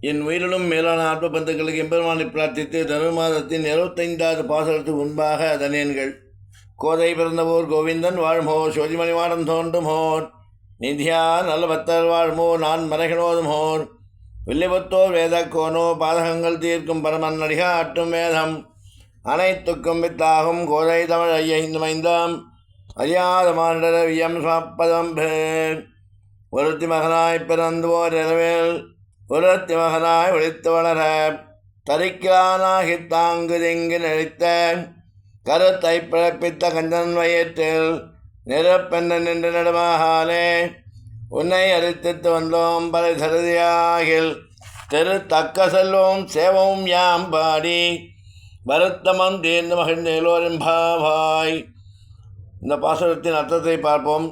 என் உயிரிலும் மேலான ஆத்ம பந்துக்களுக்கு எம்பெருமானை பிரார்த்தித்து தனுர் மாதத்தின் 75வது பாசனத்துக்கு முன்பாக தனியன்கள். கோதை பிறந்தவோர் கோவிந்தன் வாழ்மோர், சோதிமணிவாடம் தோன்றுமோர், நிதியா நல்ல பத்தர் வாழ்மோர், நான் மறைகளோதுமோர், வில்லிபுத்தோர் வேதக்கோனோ, பாதகங்கள் தீர்க்கும் பரமன் நடிகா அட்டும் வேதம் அனைத்துக்கும் வித்தாகும் கோதை தமிழ் ஐயைந்தாம் அறியாத மானிடர வியம் சாப்பதம் பேர். ஒருத்தி மகனாய் பிறந்தோர் இரவேல் ஒருத்தி மகனாய் ஒழித்து வளர தரிக்கானாகி தாங்கு திங்கு நெளித்த கருத்தை பிறப்பித்த கஞ்சன் வயிற்றில் நிறப்பெண்ண நின்று நடுமாகாலே உன்னை அரித்தித்து வந்தோம் பல சருதியாகில் தெரு தக்க செல்வோம் சேவவும் யாம் பாடி வருத்தமம் தீர்ந்து மகிழ்ந்தேலோரின் பாவாய். இந்த பாசுரத்தின் அர்த்தத்தை பார்ப்போம்.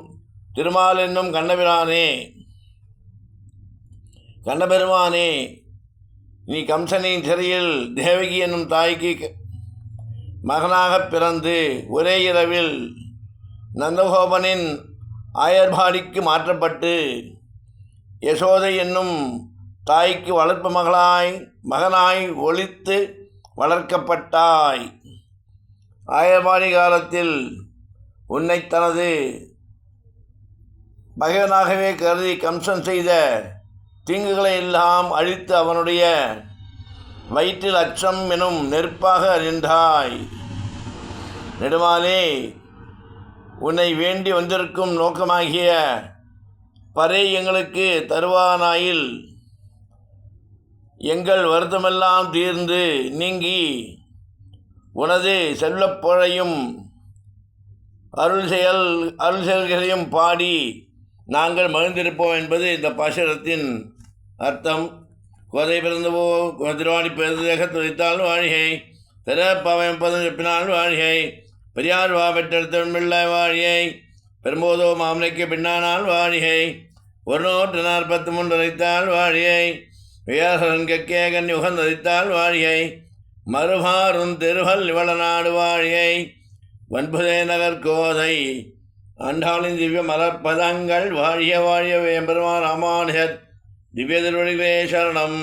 திருமால் என்னும் கண்ணபிரானே, கண்ணபெருமானே, நீ கம்சனின் சிறையில் தேவகி என்னும் தாய்க்கு மகனாக பிறந்து ஒரே இரவில் நந்தகோபனின் ஆயர்பாடிக்கு மாற்றப்பட்டு யசோதை என்னும் தாய்க்கு வளர்ப்பு மகனாய் ஒழித்து வளர்க்கப்பட்டாய். ஆயர்பாடி காலத்தில் உன்னை தனது பகைவனாகவே கருதி கம்சன் செய்த தீங்குகளை எல்லாம் அழித்து அவனுடைய வயிற்றில் அச்சம் எனும் நெருப்பாக நின்றாய். நெடுமாலே, உன்னை வேண்டி வந்திருக்கும் நோக்கமாகிய பறை எங்களுக்கு தருவானாயில் எங்கள் வருத்தமெல்லாம் தீர்ந்து நீங்கி உனது செல்வப்புழையும் அருள் செயல்களையும் பாடி நாங்கள் மகிழ்ந்திருப்போம் என்பது இந்த பாசுரத்தின் அர்த்தம். கோதை பிறந்தவோ திருவாணி பிறந்ததாக துதித்தால் வாழ்கை, திறப்பாவைப்பதும் செப்பினால் வாழ்கை, பெரியார் வா பெற்றெடுத்த பிள்ளை வாழ்கை, பெரும்போதோ மாமலைக்கு பின்னானால் வாழ்கை, 143 அழைத்தால் வாழ்கை, வியாசன் கக்கே கண்ணி உகந்ததித்தால் வாழ்கை, மறுபாரும் திருவல் இவளநாடு வாழ்கை, வன்புதே நகர் கோதை ஆண்டாளின் திவ்ய மலர்பதங்கள் வாழிய வாழிய எம்பெருமான் ராமானுஜர் திவ்ய திருவடிகளே சரணம்.